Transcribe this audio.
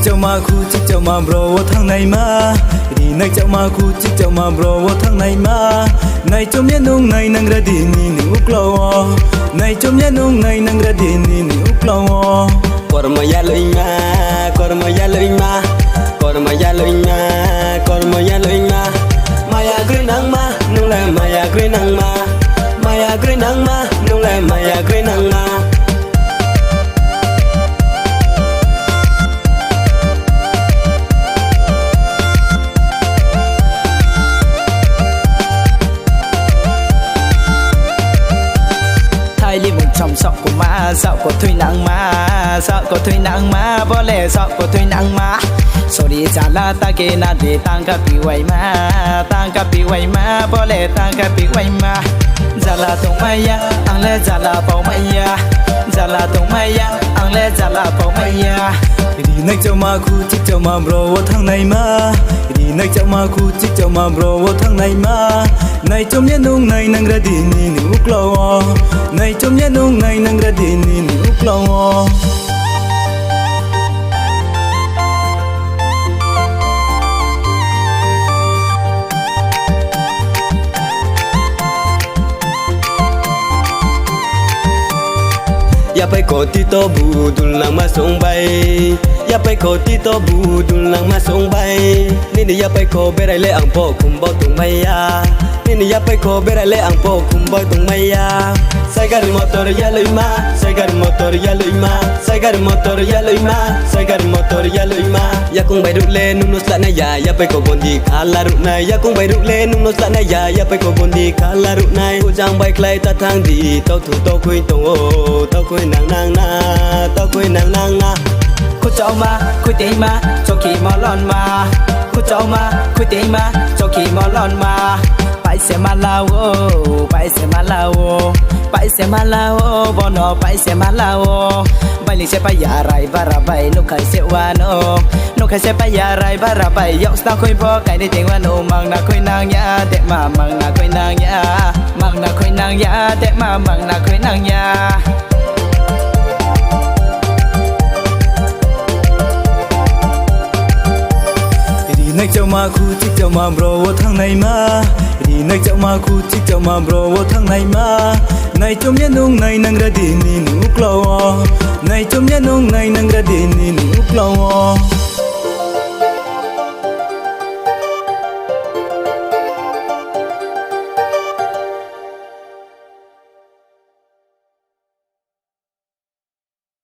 เจ้ามาคู่จิกเจ้ามาโบรทั้งในมาดีในเจ้ามาคู่จิกเจ้ามาโบรทั้งในมาในจมยันนุ่งในนังระดีนี่หนึ่งอุกลาวในจมยันนุ่งในนังระดีนี่หนึ่งอุกลาวกอรมายาเลยมากอรมายาเลยมากอรมายาเลยมากอรมายาเลยมามายากรีนังมานุ่งเลยมายากรีนังมามายากรีนังมานุ่งเลยมายากรีนังมาลิมุนชมสอบกูมาสอบกูถุยนางมาสอบกูถุยนางมาบ่เล่สอบกูถุยนางมาสุริจาลาตาเกนาเดตังกับปีไวมาตังกับปีไวมาบ่เล่ตังกับปีไวมาจาลาตรงมายาอังเลจาลาเป่ามายาจาลาตรงมายาอังเลจาลาเป่ามายาดีนักเจ้ามาคู่จิกเจ้ามาโบรทั้งในมาดีนักเจ้ามาคู่จิกเจ้ามาโบรทั้งในมาในจมยันนุ่งในนังระดีนี่หนึ่งอุกลาวในจมยันนุ่งในนังระดีนี่หนึ่งอุกลาวอย่าไปโกติโตบูดุลลังมาส่งใบอย่าไปโกติโตบูดุลลังมาส่งใบนี่อย่าไปโกเบรเลยอังโปคุมบ่ตรงไม่ยานี่อย่าไปโกเบรเลยอังโปคุมบ่ตรงไม่ยาใส่การมอเตอร์ยาเลยมาใส่การมอเตอร์ยาเลยมาใส่การมอเตอร์ยาเลยมาใส่การมอเตอร์ยาเลยมาอย่าคงไปรุเลนุ่มนุสละนายาอย่าไปโกบนดีขาลารุนายอย่าคงไปรุเลนุ่มนุสละนายาอย่าไปโกบนดีขาลารุนายผู้จางใบใครตาทางดีเต้าถูเต้าคุยตรงโอเต้าคุยนางนาเต้าคุยนางนาคุเจ้ามาคุยเตยมาโจกีมอลอนมาคุเจ้ามาคุยเตยมาโจกีมอลอนมาไปเสียมาลาวไปเสียมาลาวไปเสียมาลาวบอนอไปเสียมาลาวใบลิเชไปยาไรบาราใบนุกไข่เสวานนุกไข่เชไปยาไรบาราใบยกสตาคุยพอไก่ได้เตียงว่านูมังนาคุยนางยาเดะมามังนาคุยนางยามังนาคุยนางยาเดะมามังนาคุยนางยานักเจ้ามาคู่จิกเจ้ามาโบรทั้งในมาดีนักเจ้ามาคู่จิกเจ้ามาโบรทั้งในมาในจมยันนุ่งในนังระดีนี่